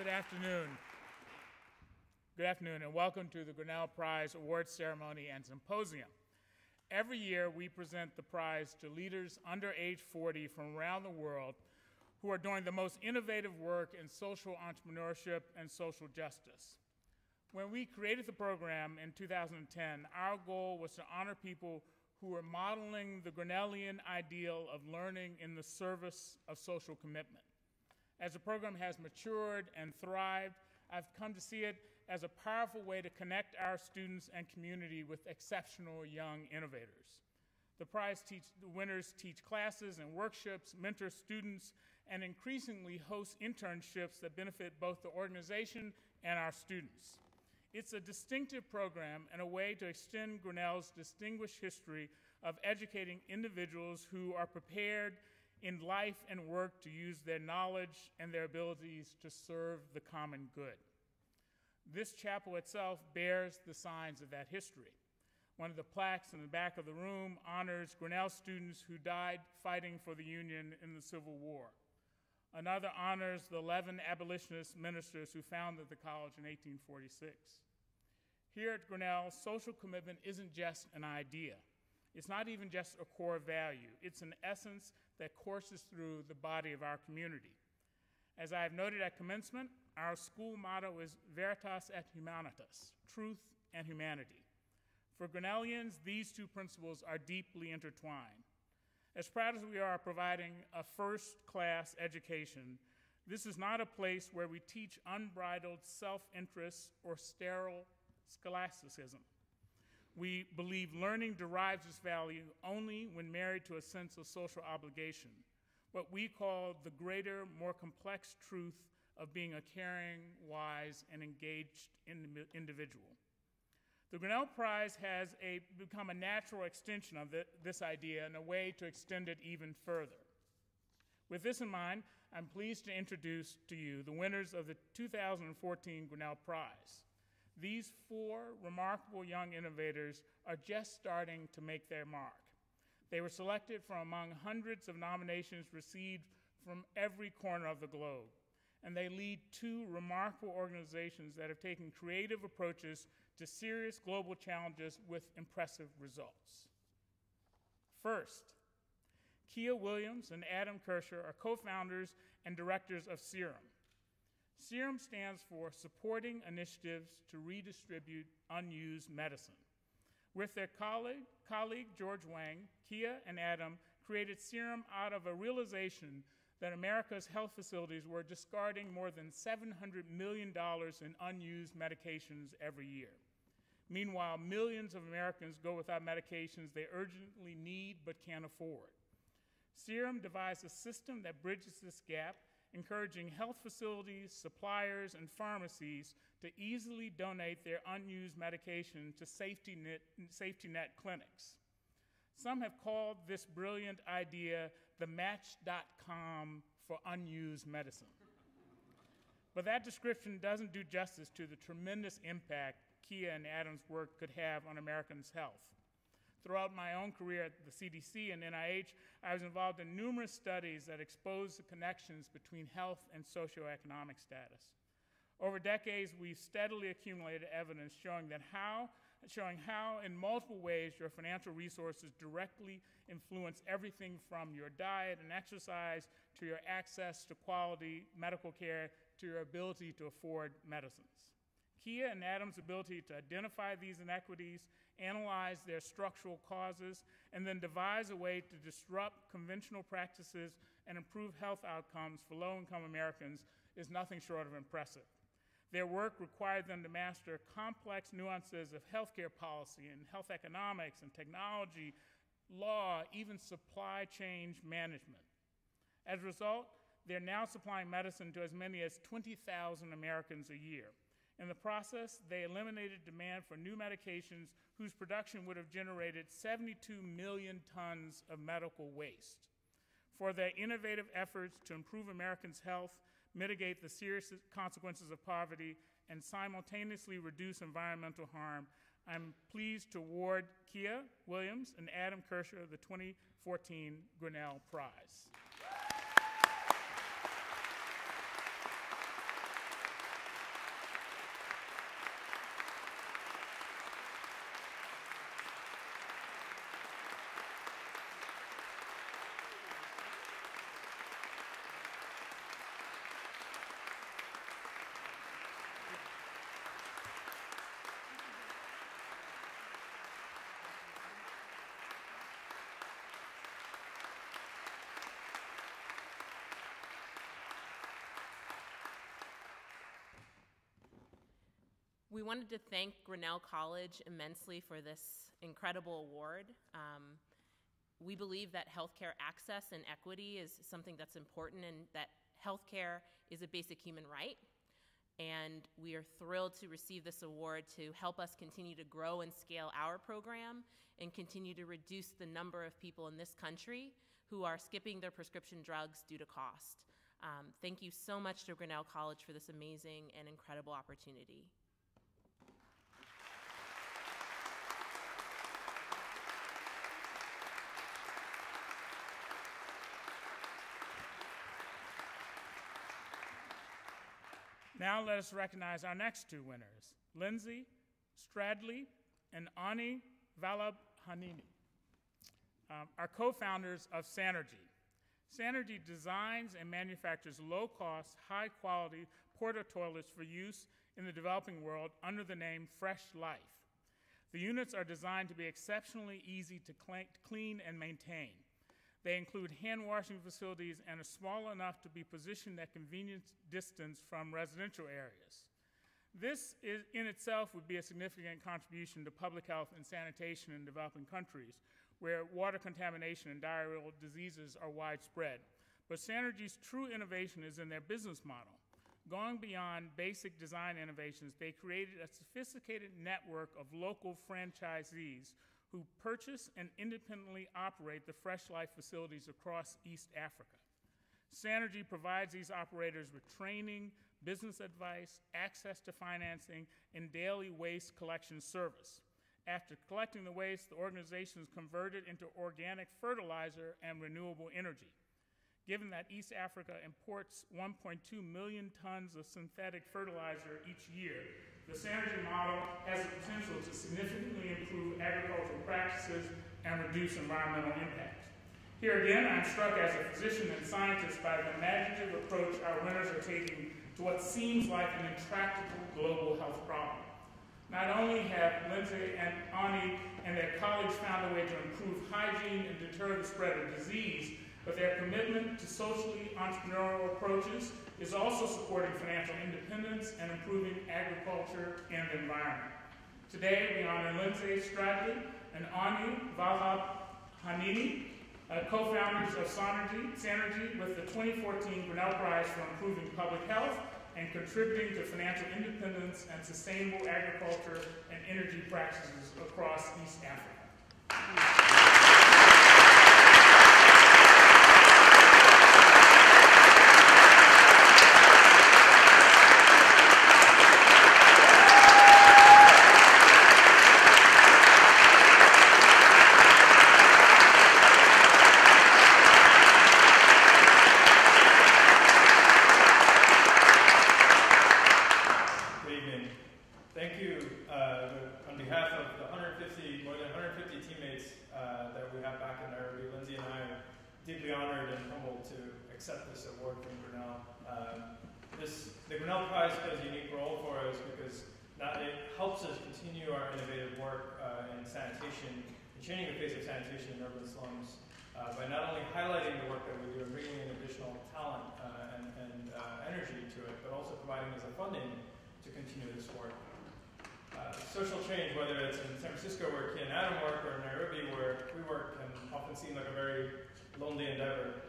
Good afternoon. Good afternoon, and welcome to the Grinnell Prize Award Ceremony and Symposium. Every year, we present the prize to leaders under age 40 from around the world who are doing the most innovative work in social entrepreneurship and social justice. When we created the program in 2010, our goal was to honor people who were modeling the Grinnellian ideal of learning in the service of social commitment. As the program has matured and thrived, I've come to see it as a powerful way to connect our students and community with exceptional young innovators. The winners teach classes and workshops, mentor students, and increasingly host internships that benefit both the organization and our students. It's a distinctive program and a way to extend Grinnell's distinguished history of educating individuals who are prepared in life and work to use their knowledge and their abilities to serve the common good. This chapel itself bears the signs of that history. One of the plaques in the back of the room honors Grinnell students who died fighting for the Union in the Civil War. Another honors the 11 abolitionist ministers who founded the college in 1846. Here at Grinnell, social commitment isn't just an idea. It's not even just a core value. It's an essence that courses through the body of our community. As I have noted at commencement, our school motto is Veritas et Humanitas, truth and humanity. For Grinnellians, these two principles are deeply intertwined. As proud as we are of providing a first-class education, this is not a place where we teach unbridled self-interest or sterile scholasticism. We believe learning derives its value only when married to a sense of social obligation, what we call the greater, more complex truth of being a caring, wise, and engaged individual. The Grinnell Prize has become a natural extension of this idea and a way to extend it even further. With this in mind, I'm pleased to introduce to you the winners of the 2014 Grinnell Prize. These four remarkable young innovators are just starting to make their mark. They were selected from among hundreds of nominations received from every corner of the globe, and they lead two remarkable organizations that have taken creative approaches to serious global challenges with impressive results. First, Kia Williams and Adam Kirscher are co-founders and directors of Serum. Serum stands for Supporting Initiatives to Redistribute Unused Medicine. With their colleague George Wang, Kia and Adam created Serum out of a realization that America's health facilities were discarding more than $700 million in unused medications every year. Meanwhile, millions of Americans go without medications they urgently need but can't afford. Serum devised a system that bridges this gap, encouraging health facilities, suppliers, and pharmacies to easily donate their unused medication to safety net clinics. Some have called this brilliant idea the Match.com for unused medicine. But that description doesn't do justice to the tremendous impact Kia and Adam's work could have on Americans' health. Throughout my own career at the CDC and NIH, I was involved in numerous studies that exposed the connections between health and socioeconomic status. Over decades, we've steadily accumulated evidence showing how in multiple ways your financial resources directly influence everything from your diet and exercise to your access to quality medical care to your ability to afford medicines. Kia and Adam's ability to identify these inequities, analyze their structural causes, and then devise a way to disrupt conventional practices and improve health outcomes for low-income Americans is nothing short of impressive. Their work required them to master complex nuances of healthcare policy and health economics and technology, law, even supply chain management. As a result, they're now supplying medicine to as many as 20,000 Americans a year. In the process, they eliminated demand for new medications whose production would have generated 72 million tons of medical waste. For their innovative efforts to improve Americans' health, mitigate the serious consequences of poverty, and simultaneously reduce environmental harm, I'm pleased to award Kia Williams and Adam Kirscher the 2014 Grinnell Prize. We wanted to thank Grinnell College immensely for this incredible award. We believe that healthcare access and equity is something that's important, and that healthcare is a basic human right. And we are thrilled to receive this award to help us continue to grow and scale our program and continue to reduce the number of people in this country who are skipping their prescription drugs due to cost. Thank you so much to Grinnell College for this amazing and incredible opportunity. Now let us recognize our next two winners, Lindsay Stradley and Ani Vallabhanini, are co-founders of Sanergy. Sanergy designs and manufactures low-cost, high-quality porta toilets for use in the developing world under the name Fresh Life. The units are designed to be exceptionally easy to clean and maintain. They include hand washing facilities and are small enough to be positioned at convenient distance from residential areas. This in itself would be a significant contribution to public health and sanitation in developing countries where water contamination and diarrheal diseases are widespread. But Sanergy's true innovation is in their business model. Going beyond basic design innovations, they created a sophisticated network of local franchisees who purchase and independently operate the Fresh Life facilities across East Africa. Sanergy provides these operators with training, business advice, access to financing, and daily waste collection service. After collecting the waste, the organization is converted into organic fertilizer and renewable energy. Given that East Africa imports 1.2 million tons of synthetic fertilizer each year, the Sanergy model has the potential to significantly improve agricultural practices and reduce environmental impact. Here again, I'm struck as a physician and scientist by the imaginative approach our winners are taking to what seems like an intractable global health problem. Not only have Lindsay and Ani and their colleagues found a way to improve hygiene and deter the spread of disease, but their commitment to socially entrepreneurial approaches is also supporting financial independence and improving agriculture and the environment. Today, we honor Lindsay Stradley and Ani Vallabhanini, co-founders of Sanergy with the 2014 Grinnell Prize for Improving Public Health and contributing to financial independence and sustainable agriculture and energy practices across East Africa. Deeply honored and humbled to accept this award from Grinnell. The Grinnell Prize plays a unique role for us because it helps us continue our innovative work in sanitation and changing the face of sanitation in urban slums by not only highlighting the work that we do and bringing in additional talent and energy to it, but also providing us the funding to continue this work. Social change, whether it's in San Francisco where Ken and Adam work or in Nairobi where we work, can often seem like a very lonely endeavor.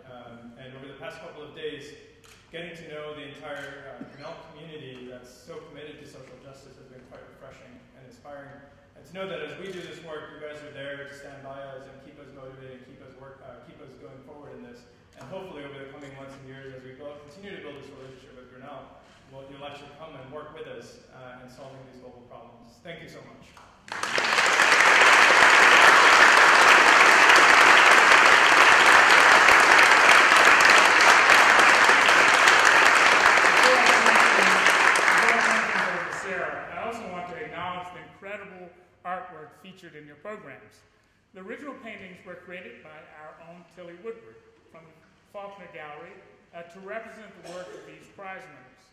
And over the past couple of days, getting to know the entire Grinnell community that's so committed to social justice has been quite refreshing and inspiring. And to know that as we do this work, you guys are there to stand by us and keep us motivated, keep us going forward in this. And hopefully over the coming months and years, as we continue to build this relationship with Grinnell, you'll actually come and work with us in solving these global problems. Thank you so much. Artwork featured in your programs. The original paintings were created by our own Tilly Woodward from the Faulkner Gallery to represent the work of these prize winners.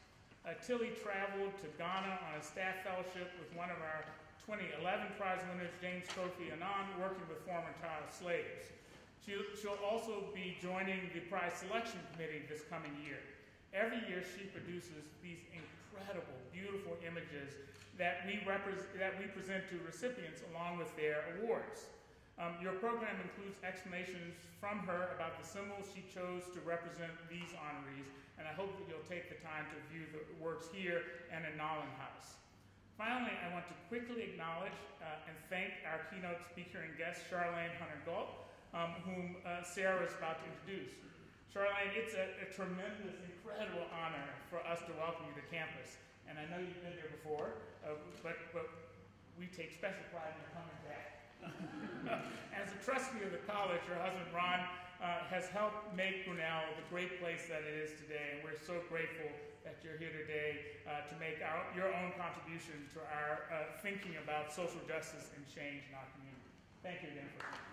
Tilly traveled to Ghana on a staff fellowship with one of our 2011 prize winners, James Kofi Annan, working with former child slaves. She'll also be joining the prize selection committee this coming year. Every year she produces these incredible, beautiful images that we present to recipients along with their awards. Your program includes explanations from her about the symbols she chose to represent these honorees, and I hope that you'll take the time to view the works here and in Nolan House. Finally, I want to quickly acknowledge and thank our keynote speaker and guest, Charlene Hunter-Galt, whom Sarah is about to introduce. Charlene, it's a tremendous, incredible honor for us to welcome you to campus. And I know you've been there before, but we take special pride in coming back. As a trustee of the college, your husband, Ron, has helped make Grinnell the great place that it is today. And we're so grateful that you're here today to make your own contribution to our thinking about social justice and change in our community. Thank you again for coming.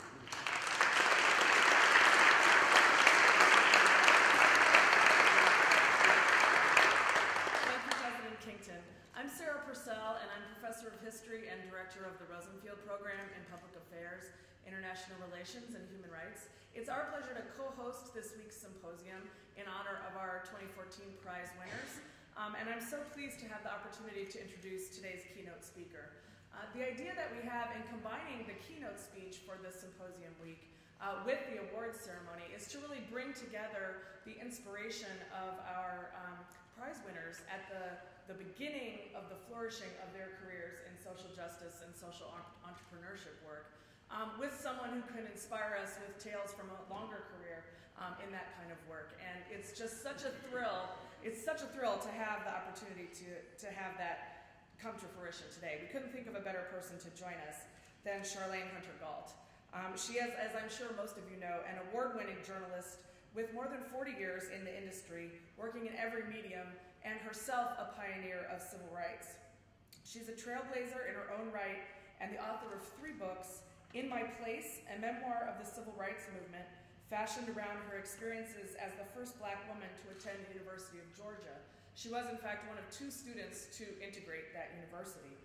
I'm Sarah Purcell, and I'm Professor of History and Director of the Rosenfield Program in Public Affairs, International Relations, and Human Rights. It's our pleasure to co-host this week's symposium in honor of our 2014 prize winners, and I'm so pleased to have the opportunity to introduce today's keynote speaker. The idea that we have in combining the keynote speech for this symposium week with the awards ceremony is to really bring together the inspiration of our prize winners at the beginning of the flourishing of their careers in social justice and social entrepreneurship work, with someone who can inspire us with tales from a longer career in that kind of work. And it's just such a thrill. It's such a thrill to have the opportunity to have that come to fruition today. We couldn't think of a better person to join us than Charlene Hunter-Galt. She is, as I'm sure most of you know, an award-winning journalist with more than 40 years in the industry, working in every medium, and herself a pioneer of civil rights. She's a trailblazer in her own right and the author of 3 books, In My Place, a memoir of the civil rights movement, fashioned around her experiences as the first Black woman to attend the University of Georgia. She was, in fact, one of 2 students to integrate that university.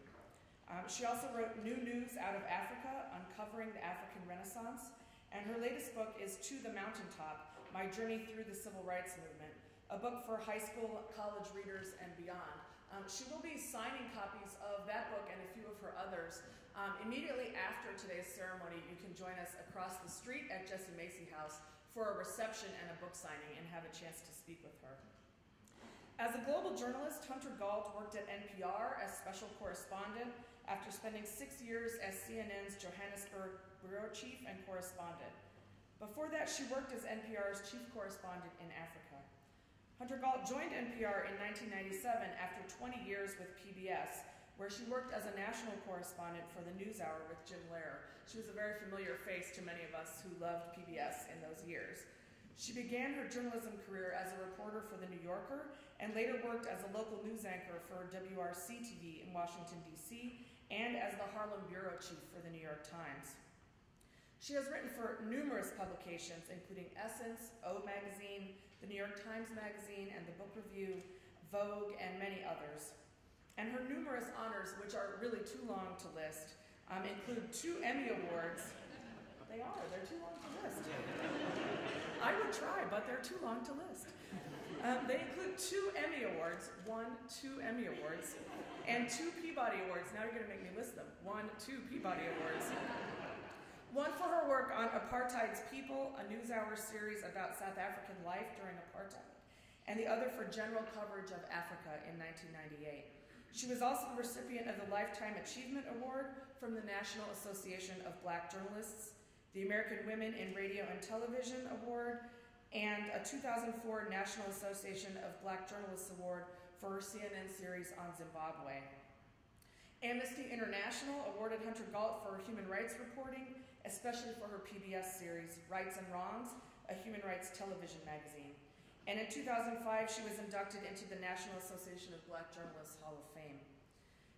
She also wrote New News Out of Africa, Uncovering the African Renaissance, and her latest book is To the Mountaintop, My Journey Through the Civil Rights Movement, a book for high school, college readers, and beyond. She will be signing copies of that book and a few of her others. Immediately after today's ceremony, you can join us across the street at Jesse Macy House for a reception and a book signing and have a chance to speak with her. As a global journalist, Hunter-Galt worked at NPR as special correspondent after spending 6 years as CNN's Johannesburg bureau chief and correspondent. Before that, she worked as NPR's chief correspondent in Africa. Hunter-Galt joined NPR in 1997 after 20 years with PBS, where she worked as a national correspondent for the NewsHour with Jim Lehrer. She was a very familiar face to many of us who loved PBS in those years. She began her journalism career as a reporter for The New Yorker and later worked as a local news anchor for WRC-TV in Washington, D.C., and as the Harlem bureau chief for The New York Times. She has written for numerous publications, including Essence, O Magazine, The New York Times Magazine, and The Book Review, Vogue, and many others. And her numerous honors, which are really too long to list, include 2 Emmy Awards. They're too long to list. I would try, but they're too long to list. They include 2 Emmy Awards, 2 Emmy Awards, and 2 Peabody Awards. Now you're gonna make me list them. 2 Peabody Awards. One for her work on Apartheid's People, a NewsHour series about South African life during apartheid, and the other for general coverage of Africa in 1998. She was also the recipient of the Lifetime Achievement Award from the National Association of Black Journalists, the American Women in Radio and Television Award, and a 2004 National Association of Black Journalists Award for her CNN series on Zimbabwe. Amnesty International awarded Hunter-Galt for human rights reporting, especially for her PBS series, Rights and Wrongs, a human rights television magazine. And in 2005, she was inducted into the National Association of Black Journalists Hall of Fame.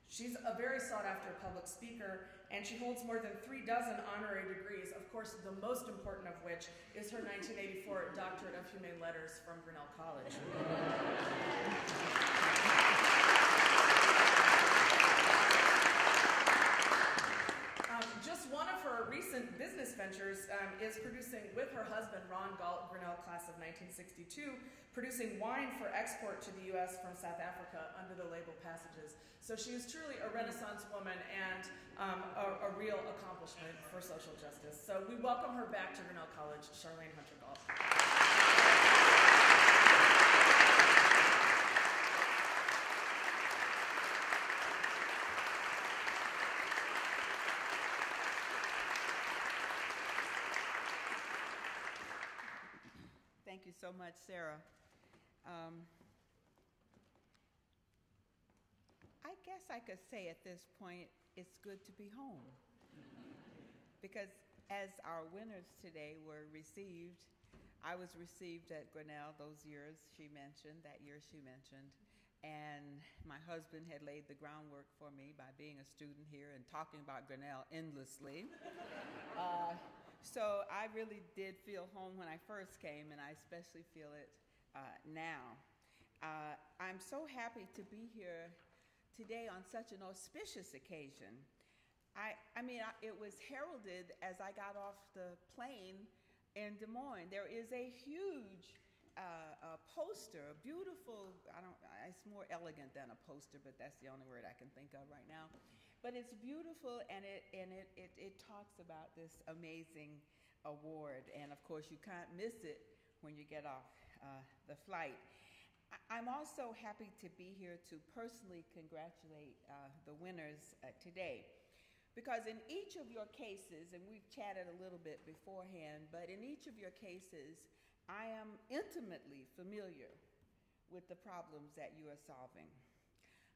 She's a very sought-after public speaker, and she holds more than 36 honorary degrees, of course, the most important of which is her 1984 Doctorate of Humane Letters from Grinnell College. Just one of her recent business ventures, is producing, with her husband, Ron Galt, Grinnell class of 1962, producing wine for export to the U.S. from South Africa under the label Passages. So she is truly a Renaissance woman and a real accomplishment for social justice. So we welcome her back to Grinnell College, Charlene Hunter Galt. Thank you so much, Sarah. I guess I could say at this point, it's good to be home. Because as our winners today were received, I was received at Grinnell those years she mentioned, that year she mentioned, and my husband had laid the groundwork for me by being a student here and talking about Grinnell endlessly. So I really did feel home when I first came, and I especially feel it now. I'm so happy to be here today on such an auspicious occasion. It was heralded as I got off the plane in Des Moines. There is a huge poster, a beautiful, it's more elegant than a poster, but that's the only word I can think of right now. But it's beautiful, and it talks about this amazing award. And of course, you can't miss it when you get off the flight. I'm also happy to be here to personally congratulate the winners today. Because in each of your cases, and we've chatted a little bit beforehand, but in each of your cases, I am intimately familiar with the problems that you are solving.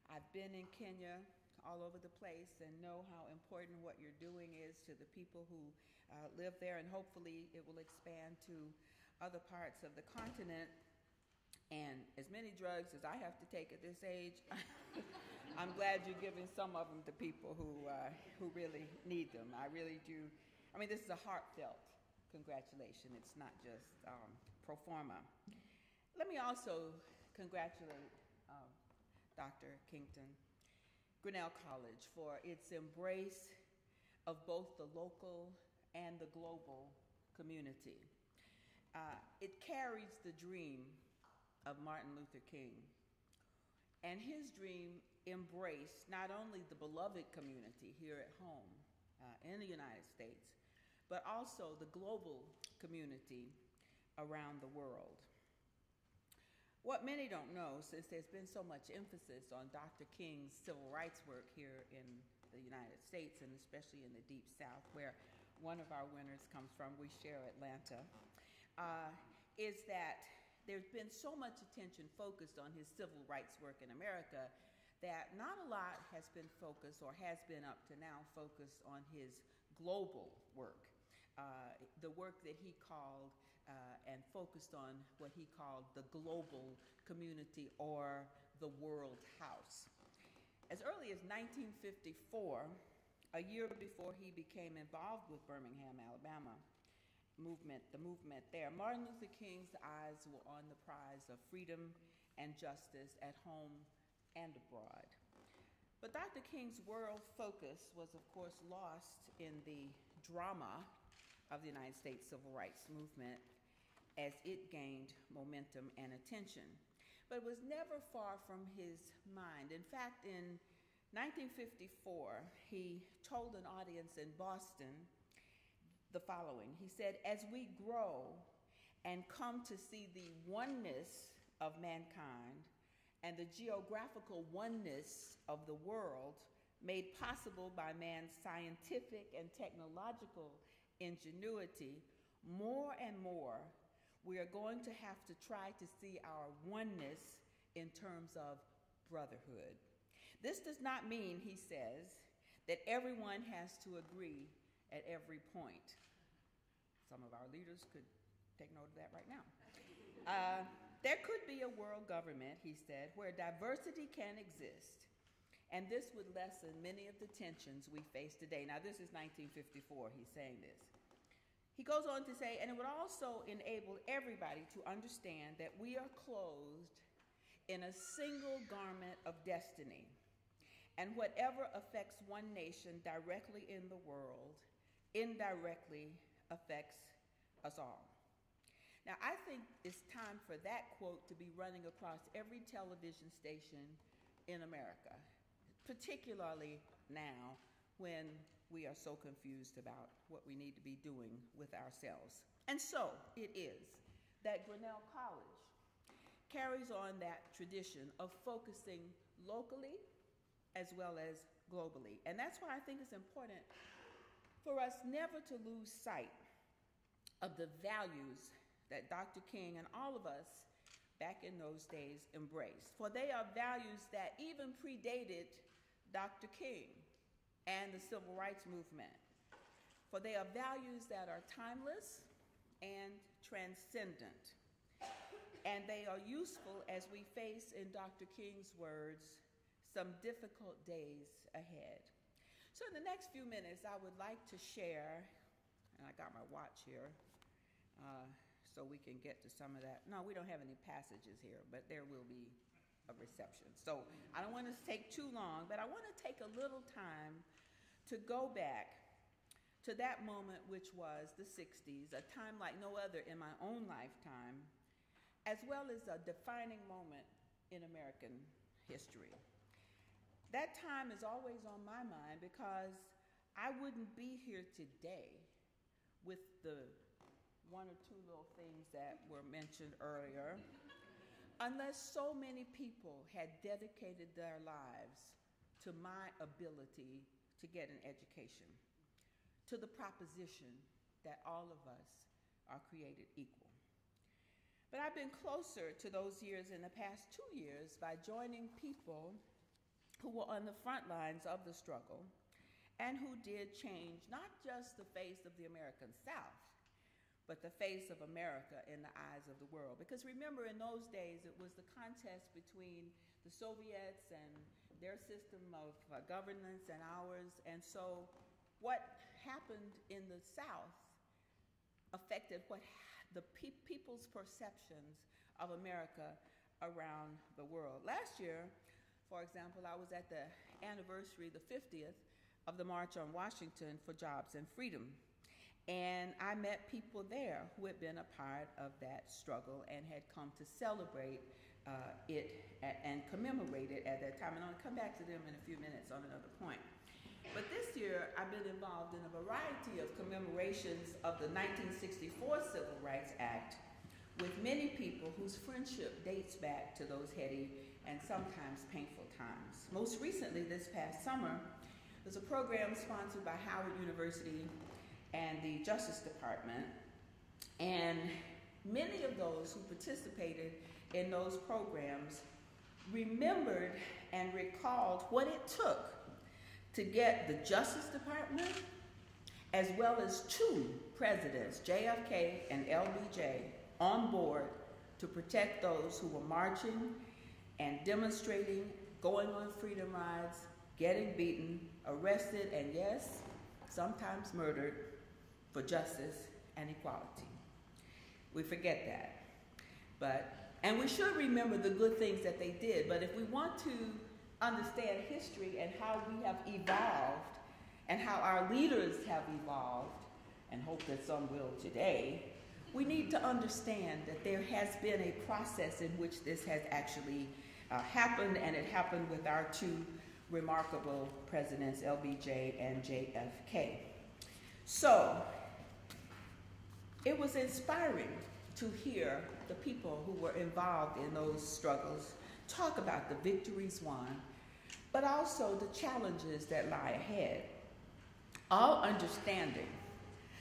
I've been in Kenya, all over the place, and know how important what you're doing is to the people who live there, and hopefully it will expand to other parts of the continent. And as many drugs as I have to take at this age, I'm glad you're giving some of them to people who really need them. I really do. I mean, this is a heartfelt congratulation. It's not just pro forma. Let me also congratulate Dr. Kington, Grinnell College, for its embrace of both the local and the global community. It carries the dream of Martin Luther King, and his dream embraced not only the beloved community here at home in the United States, but also the global community around the world. What many don't know, since there's been so much emphasis on Dr. King's civil rights work here in the United States, and especially in the Deep South, where one of our winners comes from, we share Atlanta, is that there's been so much attention focused on his civil rights work in America that not a lot has been focused, or has been up to now, focused on his global work. The work that he called and focused on what he called the global community, or the World House. As early as 1954, a year before he became involved with Birmingham, Alabama, the movement there, Martin Luther King's eyes were on the prize of freedom and justice at home and abroad. But Dr. King's world focus was, of course, lost in the drama of the United States Civil Rights Movement as it gained momentum and attention. But it was never far from his mind. In fact, in 1954, he told an audience in Boston the following. He said, "As we grow and come to see the oneness of mankind and the geographical oneness of the world made possible by man's scientific and technological ingenuity, more and more we are going to have to try to see our oneness in terms of brotherhood. This does not mean," he says, "that everyone has to agree at every point." Some of our leaders could take note of that right now. "There could be a world government," he said, "where diversity can exist, and this would lessen many of the tensions we face today." Now, this is 1954, he's saying this. He goes on to say, "And it would also enable everybody to understand that we are clothed in a single garment of destiny, and whatever affects one nation directly in the world, indirectly affects us all. Now, I think it's time for that quote to be running across every television station in America, particularly now when we are so confused about what we need to be doing with ourselves. And so it is that Grinnell College carries on that tradition of focusing locally as well as globally. And that's why I think it's important for us never to lose sight of the values that Dr. King and all of us back in those days embraced. For they are values that even predated Dr. King and the Civil Rights Movement. For they are values that are timeless and transcendent. And they are useful as we face, in Dr. King's words, some difficult days ahead. So in the next few minutes, I would like to share, and I got my watch here, so we can get to some of that. No, we don't have any passages here, but there will be a reception. So I don't want to take too long, but I want to take a little time to go back to that moment, which was the 60s, a time like no other in my own lifetime, as well as a defining moment in American history. That time is always on my mind because I wouldn't be here today with the one or two little things that were mentioned earlier unless so many people had dedicated their lives to my ability to get an education, to the proposition that all of us are created equal. But I've been closer to those years in the past 2 years by joining people who were on the front lines of the struggle and who did change not just the face of the American South, but the face of America in the eyes of the world. Because remember, in those days, it was the contest between the Soviets and their system of governance and ours. And so what happened in the South affected what the people's perceptions of America around the world. Last year, for example, I was at the anniversary, the 50th, of the March on Washington for Jobs and Freedom. And I met people there who had been a part of that struggle and had come to celebrate it and commemorate it at that time. And I'll come back to them in a few minutes on another point. But this year, I've been involved in a variety of commemorations of the 1964 Civil Rights Act with many people whose friendship dates back to those heady and sometimes painful times. Most recently, this past summer, there's a program sponsored by Howard University and the Justice Department, and many of those who participated in those programs remembered and recalled what it took to get the Justice Department, as well as two presidents, JFK and LBJ, on board to protect those who were marching and demonstrating, going on freedom rides, getting beaten, arrested, and yes, sometimes murdered for justice and equality. We forget that. And we should remember the good things that they did, but if we want to understand history and how we have evolved and how our leaders have evolved, and hope that some will today, we need to understand that there has been a process in which this has actually happened, and it happened with our two remarkable presidents, LBJ and JFK. So, it was inspiring to hear the people who were involved in those struggles talk about the victories won, but also the challenges that lie ahead. All understanding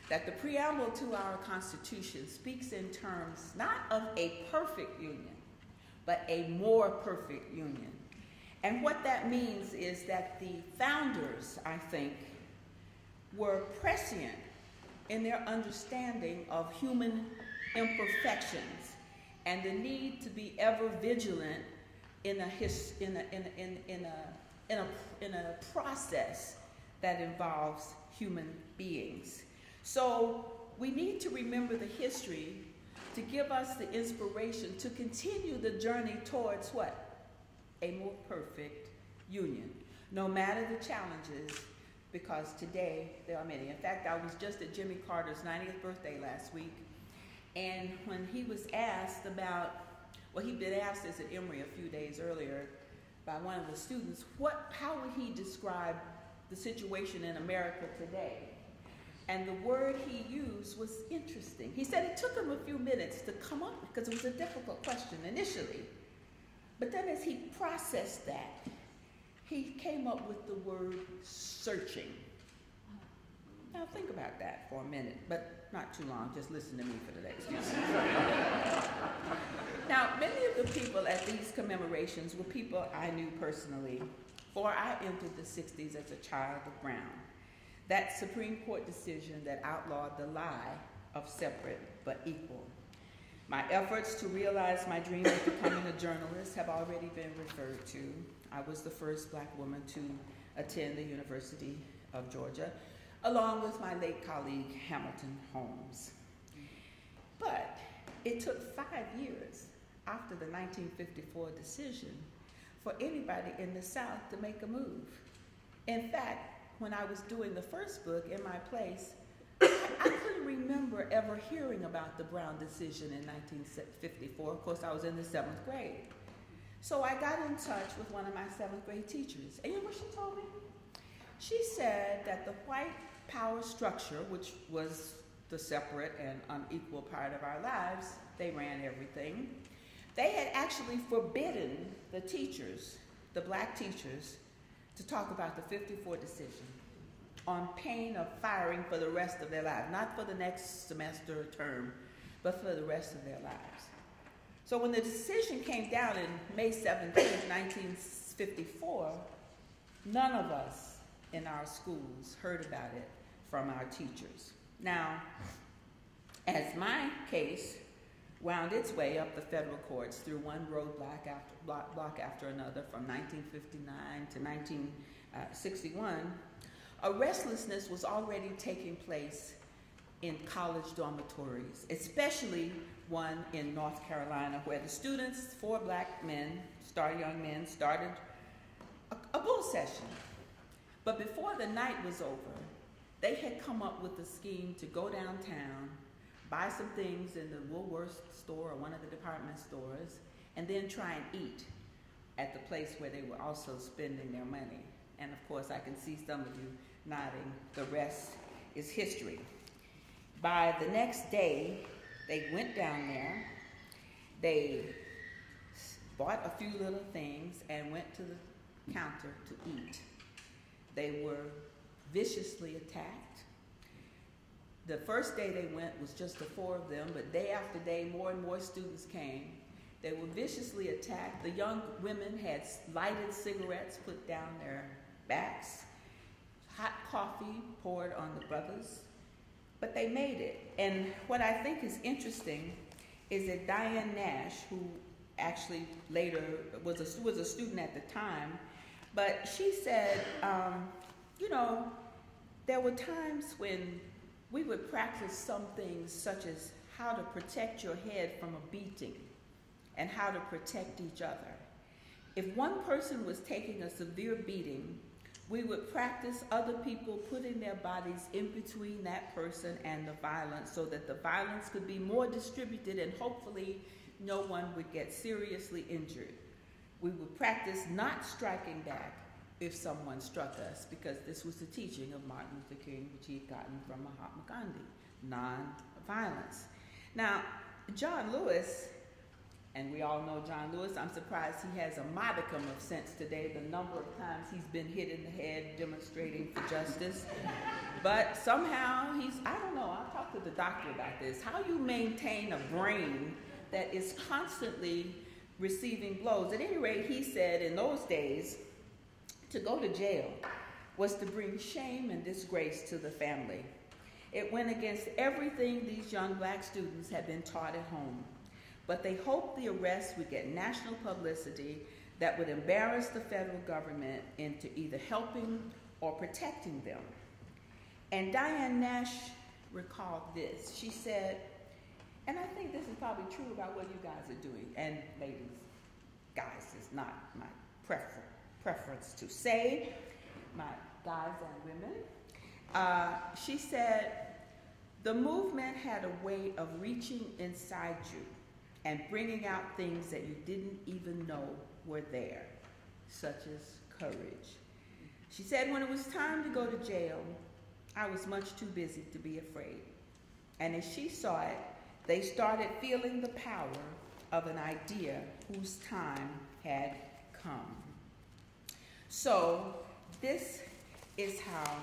that the preamble to our Constitution speaks in terms not of a perfect union, but a more perfect union. And what that means is that the founders, I think, were prescient in their understanding of human imperfections and the need to be ever vigilant in a process that involves human beings. So we need to remember the history to give us the inspiration to continue the journey towards what? A more perfect union, no matter the challenges because today there are many. In fact, I was just at Jimmy Carter's 90th birthday last week, and when he was asked about, well, he'd been asked this at Emory a few days earlier by one of the students, how would he describe the situation in America today? And the word he used was interesting. He said it took him a few minutes to come up, because it was a difficult question initially. But then as he processed that, he came up with the word searching. Now think about that for a minute, but not too long. Just listen to me for the next few minutes. Now, many of the people at these commemorations were people I knew personally, for I entered the 60s as a child of Brown, that Supreme Court decision that outlawed the lie of separate but equal. My efforts to realize my dream of becoming a journalist have already been referred to. I was the first Black woman to attend the University of Georgia, along with my late colleague, Hamilton Holmes. But it took 5 years after the 1954 decision for anybody in the South to make a move. In fact, when I was doing the first book, In My Place, I couldn't remember ever hearing about the Brown decision in 1954. Of course, I was in the 7th grade. So I got in touch with one of my 7th grade teachers. And you know what she told me? She said that the white power structure, which was the separate and unequal part of our lives, they ran everything. They had actually forbidden the teachers, the Black teachers, to talk about the 54 decision on pain of firing for the rest of their lives, not for the next semester or term, but for the rest of their lives. So when the decision came down in May 17, 1954, none of us in our schools heard about it from our teachers. Now, as my case wound its way up the federal courts through one roadblock after another from 1959 to 1961, a restlessness was already taking place in college dormitories, especially one in North Carolina, where the students, 4 Black men, young men, started a bull session. But before the night was over, they had come up with a scheme to go downtown, buy some things in the Woolworth store or one of the department stores, and then try and eat at the place where they were also spending their money. And of course, I can see some of you nodding. The rest is history. By the next day, they went down there, they bought a few little things and went to the counter to eat. They were viciously attacked. The first day they went was just the 4 of them, but day after day, more and more students came. They were viciously attacked. The young women had lighted cigarettes put down their backs, hot coffee poured on the brothers, but they made it. And what I think is interesting is that Diane Nash, who actually later was a student at the time, but she said, you know, there were times when we would practice some things such as how to protect your head from a beating and how to protect each other. If one person was taking a severe beating, we would practice other people putting their bodies in between that person and the violence so that the violence could be more distributed and hopefully no one would get seriously injured. We would practice not striking back if someone struck us, because this was the teaching of Martin Luther King, which he had gotten from Mahatma Gandhi, non-violence. Now, John Lewis, and we all know John Lewis, I'm surprised he has a modicum of sense today, the number of times he's been hit in the head demonstrating for justice. But somehow I don't know, I'll talk to the doctor about this, how you maintain a brain that is constantly receiving blows. At any rate, he said in those days, to go to jail was to bring shame and disgrace to the family. It went against everything these young Black students had been taught at home. But they hoped the arrest would get national publicity that would embarrass the federal government into either helping or protecting them. And Diane Nash recalled this. She said, and I think this is probably true about what you guys are doing, and ladies, guys is not my preference to say. My guys and women. She said, the movement had a way of reaching inside you and bringing out things that you didn't even know were there, such as courage. She said, when it was time to go to jail, I was much too busy to be afraid. And as she saw it, they started feeling the power of an idea whose time had come. So this is how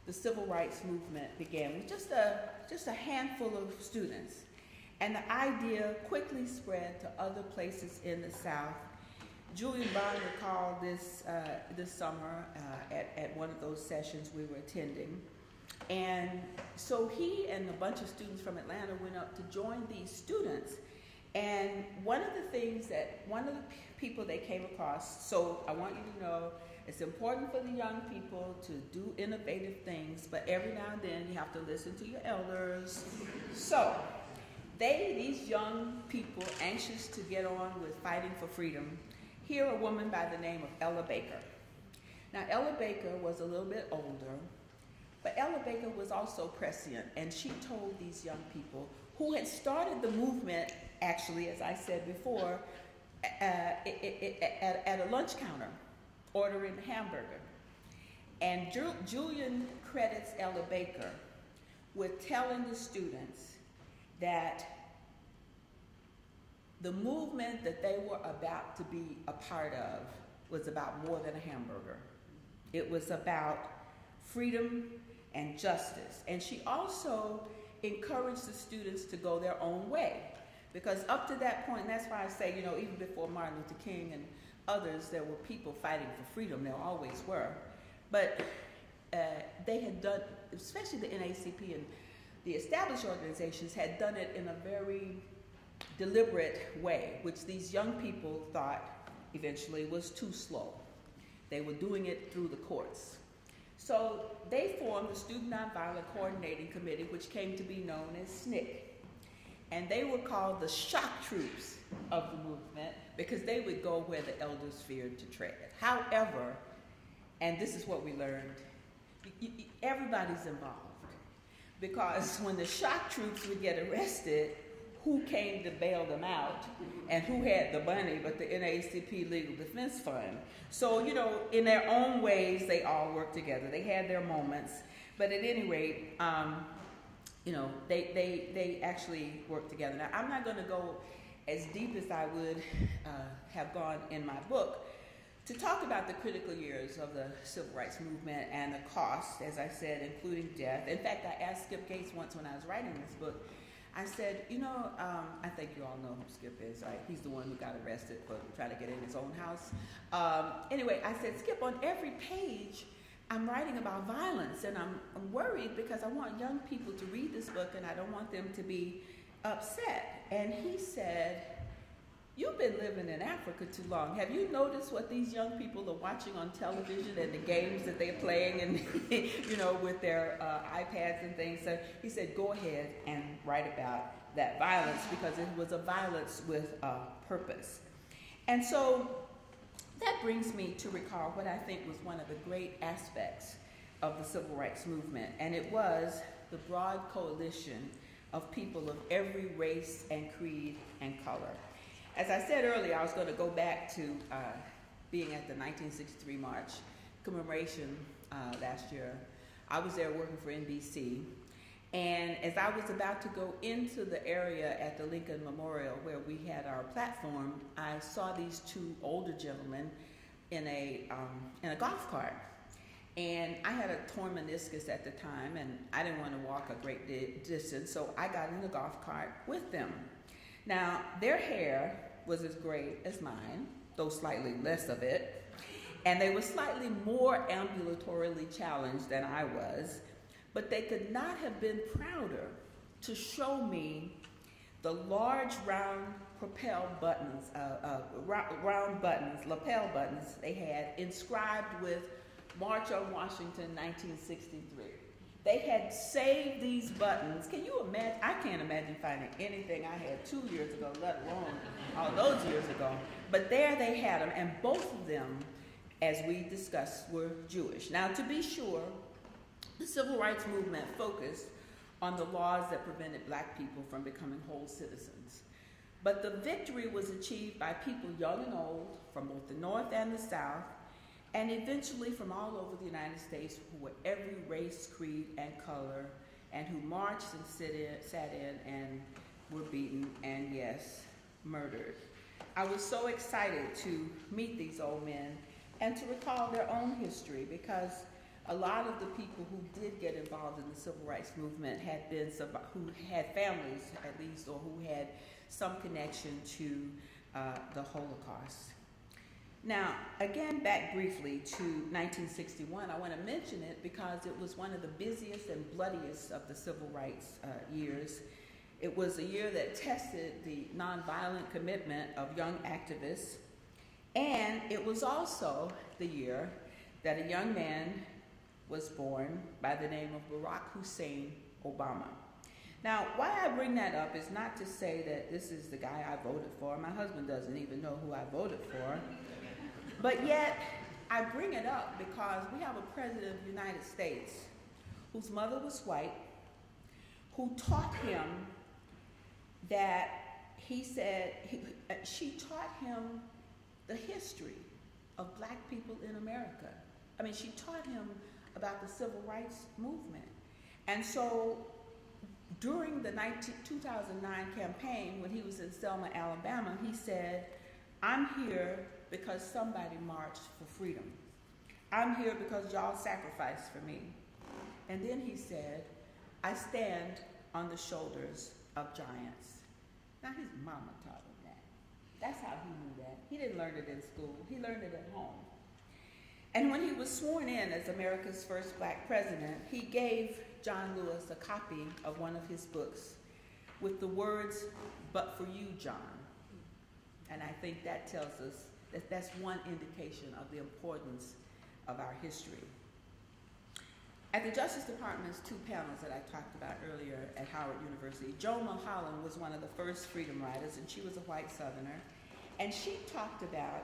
the civil rights movement began, with just a handful of students. And the idea quickly spread to other places in the South. Julian Bond recalled this summer at one of those sessions we were attending. And so he and a bunch of students from Atlanta went up to join these students. And one of the people they came across, so I want you to know, it's important for the young people to do innovative things, but every now and then you have to listen to your elders. So these young people anxious to get on with fighting for freedom, hear a woman by the name of Ella Baker. Now Ella Baker was a little bit older, but Ella Baker was also prescient, and she told these young people who had started the movement, actually, as I said before, at a lunch counter, ordering a hamburger. And Julian credits Ella Baker with telling the students that the movement that they were about to be a part of was about more than a hamburger. It was about freedom and justice. And she also encouraged the students to go their own way. Because up to that point, and that's why I say, even before Martin Luther King and others, there were people fighting for freedom. There always were. But they had done, especially the NAACP and the established organizations, had done it in a very deliberate way, which these young people thought eventually was too slow. They were doing it through the courts. So they formed the Student Nonviolent Coordinating Committee, which came to be known as SNCC. And they were called the shock troops of the movement because they would go where the elders feared to tread. However, and this is what we learned, everybody's involved. Because when the shock troops would get arrested, who came to bail them out and who had the money but the NAACP Legal Defense Fund? So, in their own ways, they all worked together. They had their moments. But at any rate, they actually worked together. Now, I'm not going to go as deep as I would have gone in my book to talk about the critical years of the civil rights movement and the cost, as I said, including death. In fact, I asked Skip Gates once when I was writing this book, I said, I think you all know who Skip is, right? He's the one who got arrested for trying to get in his own house. Anyway, I said, Skip, on every page, I'm writing about violence, and I'm worried because I want young people to read this book, and I don't want them to be upset. And he said, you've been living in Africa too long. Have you noticed what these young people are watching on television and the games that they're playing and, with their iPads and things? So he said, go ahead and write about that violence because it was a violence with a purpose. And so that brings me to recall what I think was one of the great aspects of the civil rights movement, and it was the broad coalition of people of every race and creed and color. As I said earlier, I was going to go back to being at the 1963 March commemoration last year. I was there working for NBC, and as I was about to go into the area at the Lincoln Memorial where we had our platform, I saw these two older gentlemen in a golf cart. And I had a torn meniscus at the time, and I didn't want to walk a great distance, so I got in the golf cart with them. Now, their hair was as gray as mine, though slightly less of it, and they were slightly more ambulatorially challenged than I was, but they could not have been prouder to show me the large round lapel buttons they had inscribed with March on Washington 1963. They had saved these buttons. Can you imagine? I can't imagine finding anything I had 2 years ago, let alone all those years ago. But there they had them, and both of them as we discussed, were Jewish. Now, to be sure, the civil rights movement focused on the laws that prevented black people from becoming whole citizens. But the victory was achieved by people young and old from both the North and the South, and eventually from all over the United States, who were every race, creed, and color, and who marched and sat in and were beaten and, yes, murdered. I was so excited to meet these old men and to recall their own history, because a lot of the people who did get involved in the civil rights movement had been who had families, at least, or who had some connection to the Holocaust. Now, again, back briefly to 1961, I want to mention it because it was one of the busiest and bloodiest of the civil rights years. It was a year that tested the nonviolent commitment of young activists, and it was also the year that a young man was born by the name of Barack Hussein Obama. Now, why I bring that up is not to say that this is the guy I voted for. My husband doesn't even know who I voted for. But yet, I bring it up because we have a president of the United States whose mother was white, who taught him that she taught him the history of black people in America. I mean, she taught him about the civil rights movement. And so during the 2009 campaign, when he was in Selma, Alabama, he said, "I'm here because somebody marched for freedom. I'm here because y'all sacrificed for me." And then he said, "I stand on the shoulders of giants." Now, his mama taught him that. That's how he knew that. He didn't learn it in school. He learned it at home. And when he was sworn in as America's first black president, he gave John Lewis a copy of one of his books with the words, "But for you, John." And I think that tells us that that's one indication of the importance of our history. At the Justice Department's 2 panels that I talked about earlier at Howard University, Joan Mulholland was one of the first freedom riders, and she was a white Southerner. And she talked about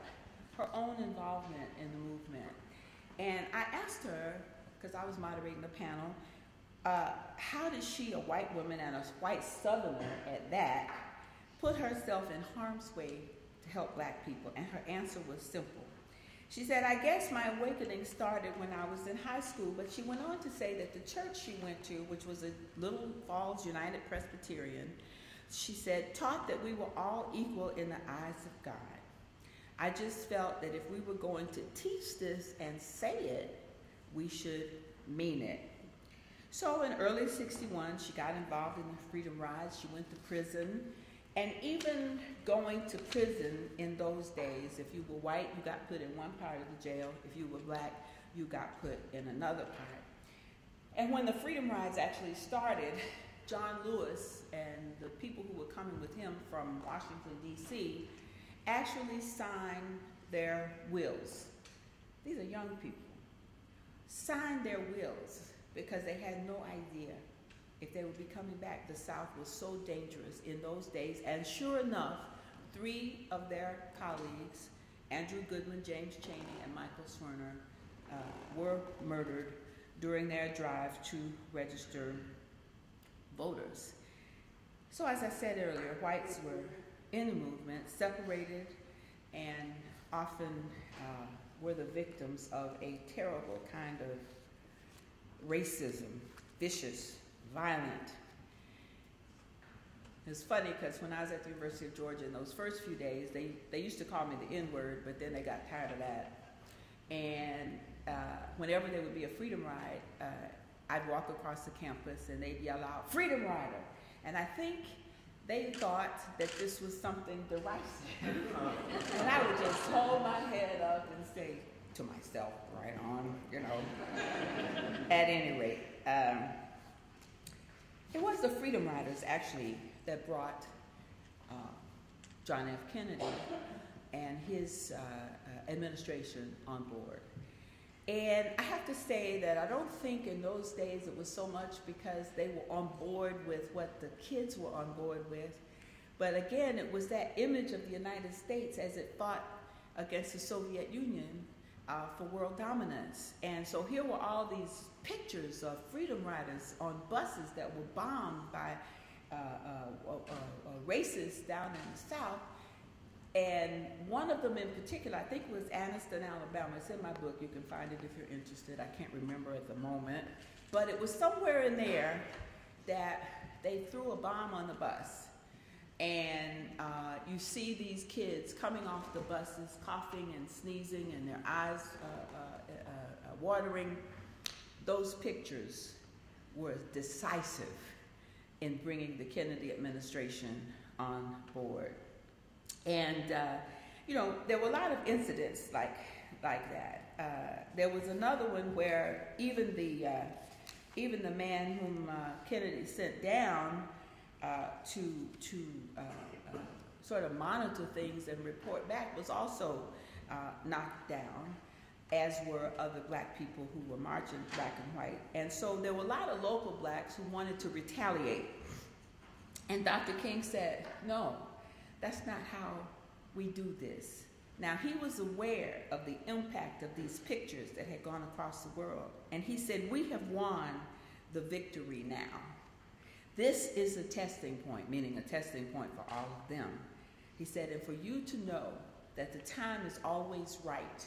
her own involvement in the movement. And I asked her, because I was moderating the panel, how did she, a white woman and a white Southerner at that, put herself in harm's way to help black people? And her answer was simple. She said, "I guess my awakening started when I was in high school," but she went on to say that the church she went to, which was a Little Falls United Presbyterian, she said, taught that we were all equal in the eyes of God. I just felt that if we were going to teach this and say it, we should mean it. So in early '61, she got involved in the Freedom Rides. She went to prison. And even going to prison in those days, if you were white, you got put in one part of the jail. If you were black, you got put in another part. And when the Freedom Rides actually started, John Lewis and the people who were coming with him from Washington, D.C., actually signed their wills. These are young people. Signed their wills because they had no idea if they would be coming back. The South was so dangerous in those days. And sure enough, 3 of their colleagues, Andrew Goodman, James Chaney, and Michael Swerner, were murdered during their drive to register voters. So as I said earlier, whites were in the movement, separated, and often were the victims of a terrible kind of racism, vicious, violent. It's funny because when I was at the University of Georgia in those first few days, they used to call me the N-word, but then they got tired of that. And whenever there would be a Freedom Ride, I'd walk across the campus and they'd yell out, "Freedom Rider!" And I think they thought that this was something derisive. And I would just hold my head up and say to myself, right on, you know. At any rate, it was the Freedom Riders, actually, that brought John F. Kennedy and his administration on board. And I have to say that I don't think in those days it was so much because they were on board with what the kids were on board with. But again, it was that image of the United States as it fought against the Soviet Union for world dominance. And so here were all these pictures of freedom riders on buses that were bombed by racists down in the South. And one of them in particular, I think it was Anniston, Alabama. It's in my book. You can find it if you're interested. I can't remember at the moment. But it was somewhere in there that they threw a bomb on the bus. And you see these kids coming off the buses, coughing and sneezing, and their eyes watering. Those pictures were decisive in bringing the Kennedy administration on board. And, you know, there were a lot of incidents like that. There was another one where even the man whom Kennedy sent down to sort of monitor things and report back was also knocked down, as were other black people who were marching, black and white. And so there were a lot of local blacks who wanted to retaliate. And Dr. King said, no, that's not how we do this. Now, he was aware of the impact of these pictures that had gone across the world. And he said, we have won the victory now. This is a testing point, meaning a testing point for all of them. He said, and for you to know that the time is always right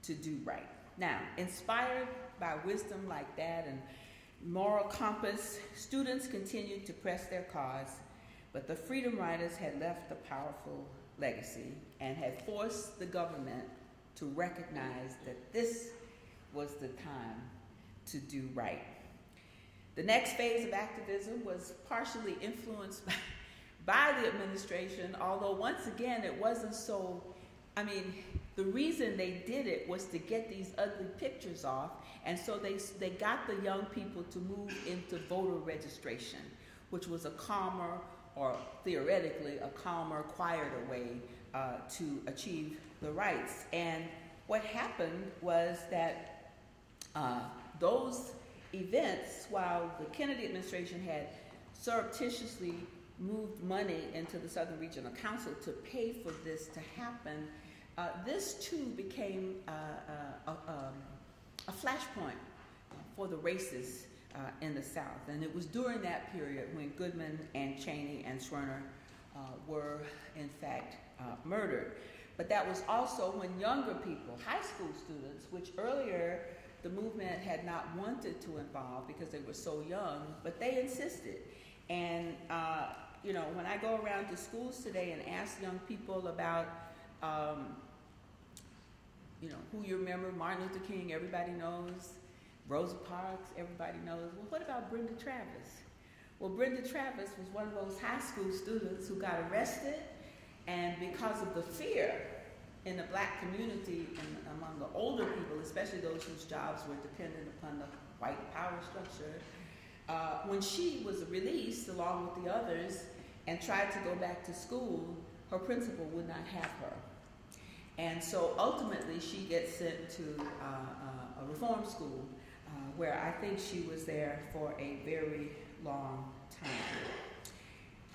to do right. Now, inspired by wisdom like that and moral compass, students continued to press their cause, but the Freedom Riders had left a powerful legacy and had forced the government to recognize that this was the time to do right. The next phase of activism was partially influenced by the administration, although once again it wasn't so, I mean, the reason they did it was to get these ugly pictures off, and so they got the young people to move into voter registration, which was a calmer, or theoretically a calmer, quieter way to achieve the rights. And what happened was that those events, while the Kennedy administration had surreptitiously moved money into the Southern Regional Council to pay for this to happen, this too became a flashpoint for the racists in the South. And it was during that period when Goodman and Cheney and Schwerner were in fact murdered. But that was also when younger people, high school students, which earlier the movement had not wanted to involve because they were so young, but they insisted. And you know, when I go around to schools today and ask young people about you know, who you remember, Martin Luther King, everybody knows. Rosa Parks, everybody knows. Well, what about Brenda Travis? Well, Brenda Travis was one of those high school students who got arrested, and because of the fear in the black community and among the older people, especially those whose jobs were dependent upon the white power structure, when she was released along with the others and tried to go back to school, her principal would not have her. And so ultimately she gets sent to a reform school where I think she was there for a very long time.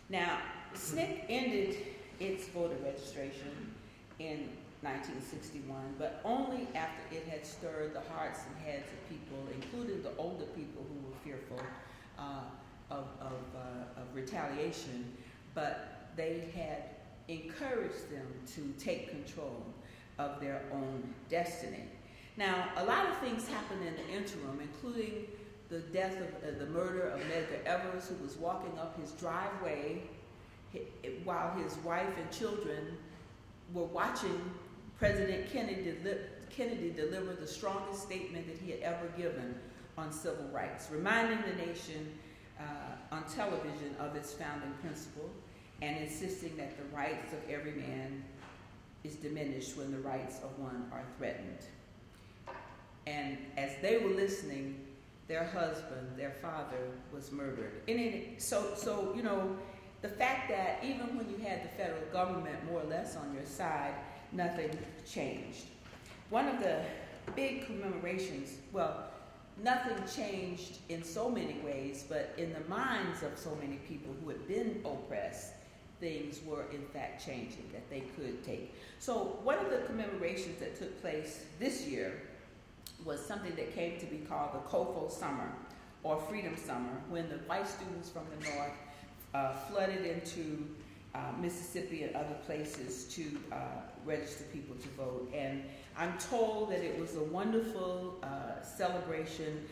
Now, SNCC ended its voter registration in 1961, but only after it had stirred the hearts and heads of people, including the older people who were fearful of retaliation, but they had encouraged them to take control of their own destiny. Now, a lot of things happened in the interim, including the death of the murder of Medgar Evers, who was walking up his driveway while his wife and children were watching President Kennedy deliver the strongest statement that he had ever given on civil rights, reminding the nation on television of its founding principle and insisting that the rights of every man is diminished when the rights of one are threatened. And as they were listening, their husband, their father, was murdered. So, you know, the fact that even when you had the federal government more or less on your side, nothing changed. One of the big commemorations, well, nothing changed in so many ways, but in the minds of so many people who had been oppressed, things were in fact changing, that they could take. So one of the commemorations that took place this year was something that came to be called the COFO Summer, or Freedom Summer, when the white students from the North flooded into Mississippi and other places to register people to vote. And I'm told that it was a wonderful celebration,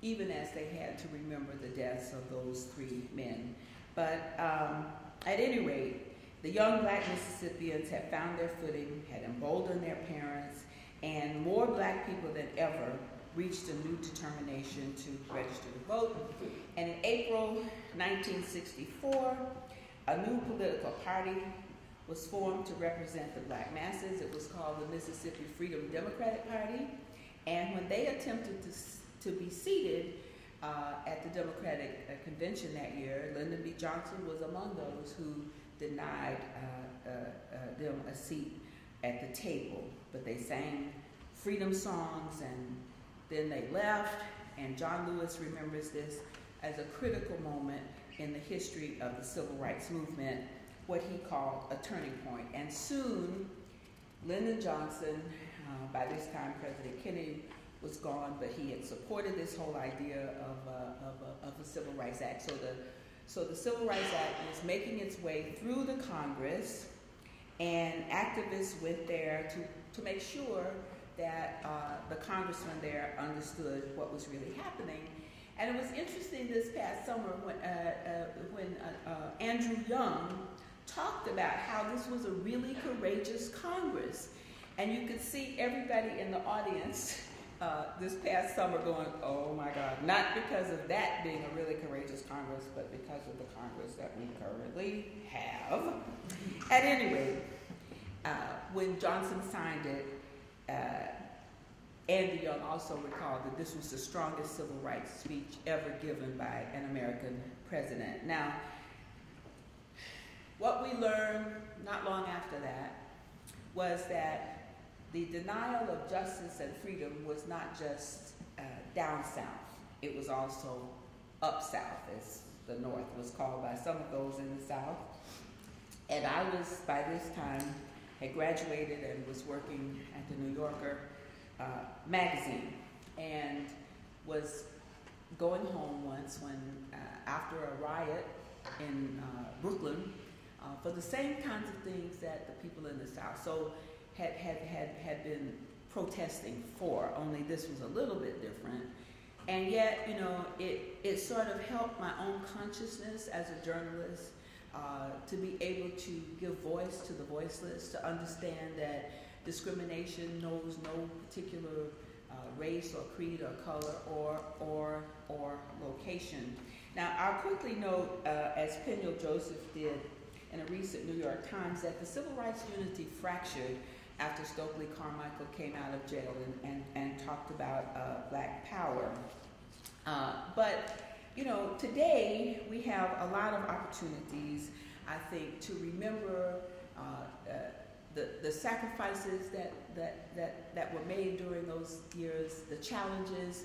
even as they had to remember the deaths of those 3 men. But at any rate, the young black Mississippians had found their footing, had emboldened their parents, and more black people than ever reached a new determination to register to vote. And in April 1964, a new political party was formed to represent the black masses. It was called the Mississippi Freedom Democratic Party. And when they attempted to be seated at the Democratic Convention that year, Lyndon B. Johnson was among those who denied them a seat at the table. But they sang freedom songs, and then they left, and John Lewis remembers this as a critical moment in the history of the civil rights movement, what he called a turning point. And soon, Lyndon Johnson, by this time President Kennedy was gone, but he had supported this whole idea of the Civil Rights Act. So the Civil Rights Act was making its way through the Congress, and activists went there to make sure that the congressman there understood what was really happening. And it was interesting this past summer when Andrew Young talked about how this was a really courageous Congress. And you could see everybody in the audience this past summer going, oh my God, not because of that being a really courageous Congress, but because of the Congress that we currently have. At any rate, when Johnson signed it, Andy Young also recalled that this was the strongest civil rights speech ever given by an American president. Now, what we learned not long after that was that the denial of justice and freedom was not just down south, it was also up south, as the North was called by some of those in the South. And I was, by this time, had graduated and was working at the New Yorker magazine, and was going home once when, after a riot in Brooklyn, for the same kinds of things that the people in the South had been protesting for, only this was a little bit different. And yet, you know, it sort of helped my own consciousness as a journalist to be able to give voice to the voiceless, to understand that discrimination knows no particular race or creed or color or location. Now, I'll quickly note, as Peniel Joseph did in a recent New York Times, that the civil rights unity fractured after Stokely Carmichael came out of jail and talked about Black power. But, you know, today we have a lot of opportunities, I think, to remember the sacrifices that were made during those years, the challenges,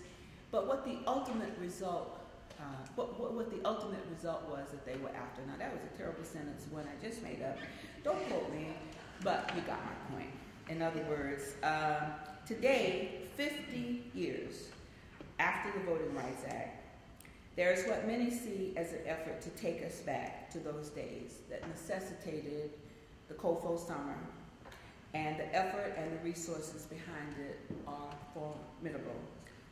but what the ultimate result what the ultimate result was that they were after. Now, that was a terrible sentence, one I just made up. Don't quote me, but you got my point. In other words, today, 50 years after the Voting Rights Act, there is what many see as an effort to take us back to those days that necessitated the COFO Summer, and the effort and the resources behind it are formidable.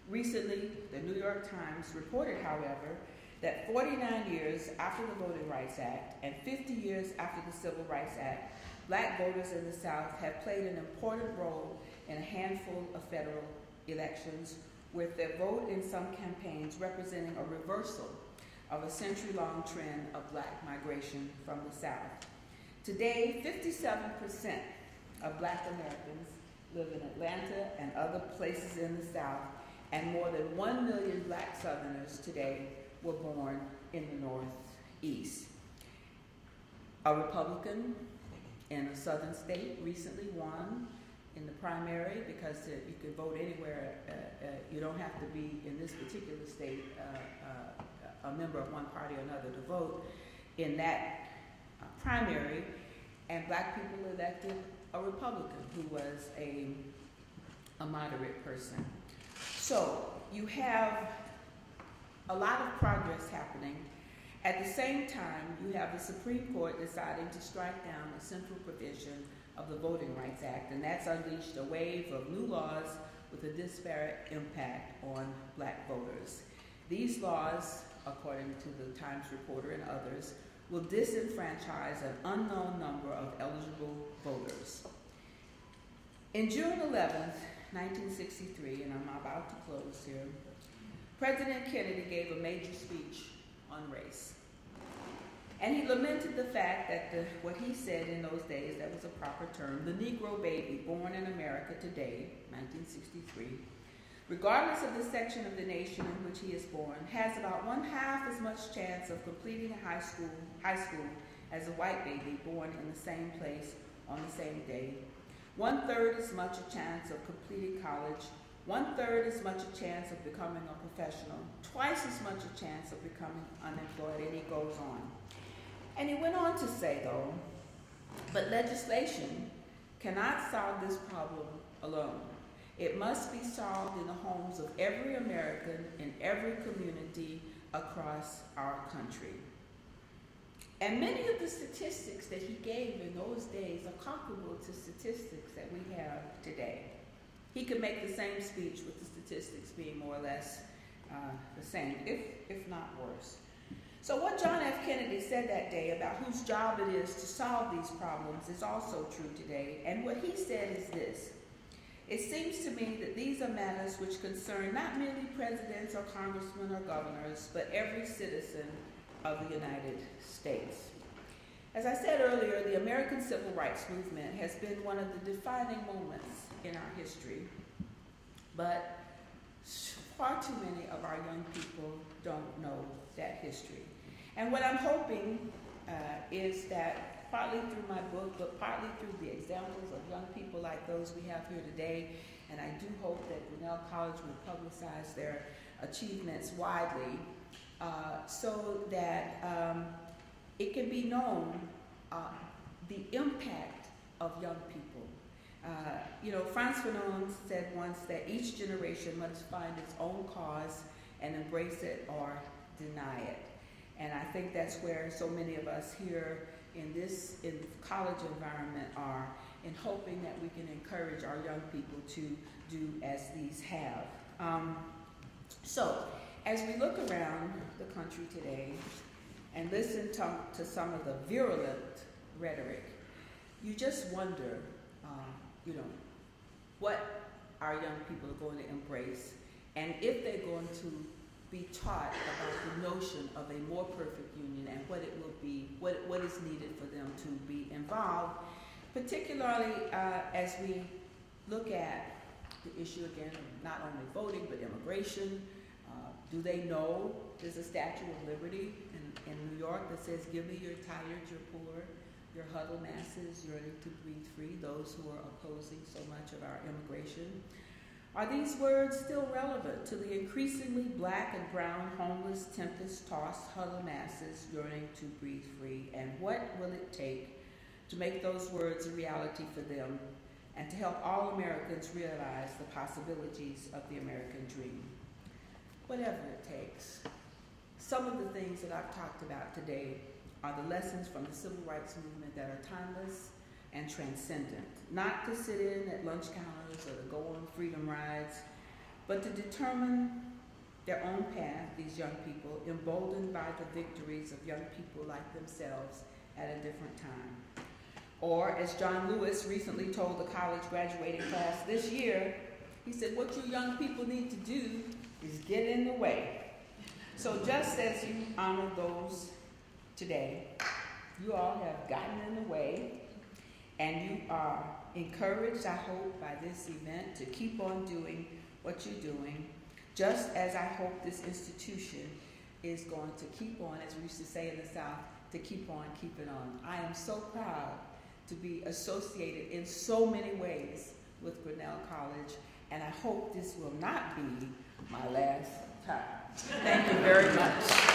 Recently, the New York Times reported, however, that 49 years after the Voting Rights Act and 50 years after the Civil Rights Act, Black voters in the South have played an important role in a handful of federal elections, with their vote in some campaigns representing a reversal of a century-long trend of Black migration from the South. Today, 57% of Black Americans live in Atlanta and other places in the South, and more than 1 million Black Southerners today were born in the Northeast. A Republican in a southern state recently won in the primary, because you can vote anywhere. You don't have to be in this particular state a member of one party or another to vote in that primary, and black people elected a Republican who was a moderate person. So you have a lot of progress happening. At the same time, you have the Supreme Court deciding to strike down a central provision of the Voting Rights Act, and that's unleashed a wave of new laws with a disparate impact on black voters. These laws, according to the Times Reporter and others, will disenfranchise an unknown number of eligible voters. In June 11th, 1963, and I'm about to close here, President Kennedy gave a major speech on race. And he lamented the fact that what he said in those days, that was a proper term, the Negro baby born in America today, 1963, regardless of the section of the nation in which he is born, has about 1/2 as much chance of completing high school as a white baby born in the same place on the same day. 1/3 as much a chance of completing college, 1/3 as much a chance of becoming a professional, twice as much a chance of becoming unemployed, and he goes on. And he went on to say, though, but legislation cannot solve this problem alone. It must be solved in the homes of every American in every community across our country. And many of the statistics that he gave in those days are comparable to statistics that we have today. He could make the same speech with the statistics being more or less the same, if not worse. So what John F. Kennedy said that day about whose job it is to solve these problems is also true today. And what he said is this: it seems to me that these are matters which concern not merely presidents or congressmen or governors, but every citizen of the United States. As I said earlier, the American Civil Rights Movement has been one of the defining moments in our history, but far too many of our young people don't know that history. And what I'm hoping is that partly through my book, but partly through the examples of young people like those we have here today, and I do hope that Grinnell College will publicize their achievements widely, so that it can be known the impact of young people. Frantz Fanon said once that each generation must find its own cause and embrace it or deny it. And I think that's where so many of us here in the college environment are, in hoping that we can encourage our young people to do as these have. So, as we look around the country today and listen to some of the virulent rhetoric, you just wonder, what our young people are going to embrace, and if they're going to be taught about the notion of a more perfect union and what it will be, what is needed for them to be involved, particularly as we look at the issue again of not only voting but immigration. Do they know there's a Statue of Liberty in New York that says, "Give me your tired, your poor, your huddled masses yearning to breathe free," those who are opposing so much of our immigration? Are these words still relevant to the increasingly black and brown, homeless, tempest-tossed, huddled masses yearning to breathe free? And what will it take to make those words a reality for them and to help all Americans realize the possibilities of the American dream? Whatever it takes. Some of the things that I've talked about today are the lessons from the civil rights movement that are timeless and transcendent. Not to sit in at lunch counters or to go on freedom rides, but to determine their own path, these young people, emboldened by the victories of young people like themselves at a different time. Or, as John Lewis recently told the college graduating class this year, he said, what you young people need to do is get in the way. So just as you honor those today, you all have gotten in the way, and you are encouraged, I hope, by this event to keep on doing what you're doing, just as I hope this institution is going to keep on, as we used to say in the South, to keep on keeping on. I am so proud to be associated in so many ways with Grinnell College, and I hope this will not be my last time. Thank you very much.